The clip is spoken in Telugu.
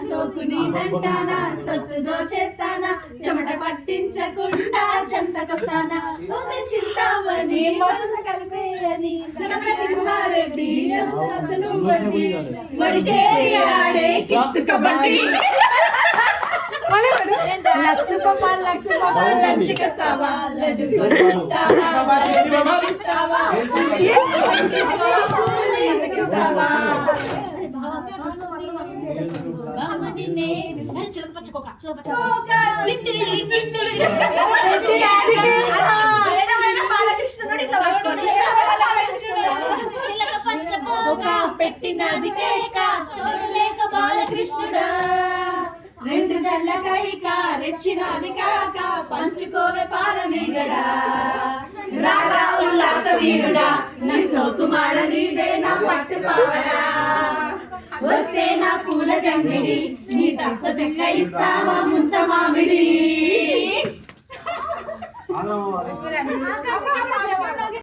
సోకునిదంటానా సొత్తుదో చేస్తానా చెమట పట్టించకుండా చెంతకొస్తానా చింతామణి మనసు కలిపేయని సింహారెడ్డి వడి చేరి ఆడే కిస్సు కబడ్డీ పెట్టినది కేక తోడు లేక బాలకృష్ణుడా రెండు జల్ల కైక రెచ్చినది కాక పంచుకోవే పాలమీగడా రారా ఉల్లాస వీరుడా నీ సోకుమాడ నీదే నా పట్టు పావడా వస్తే నా పూల జంగిడి నీ తస్స చెక్క ఇస్తావా ముంత మామిడి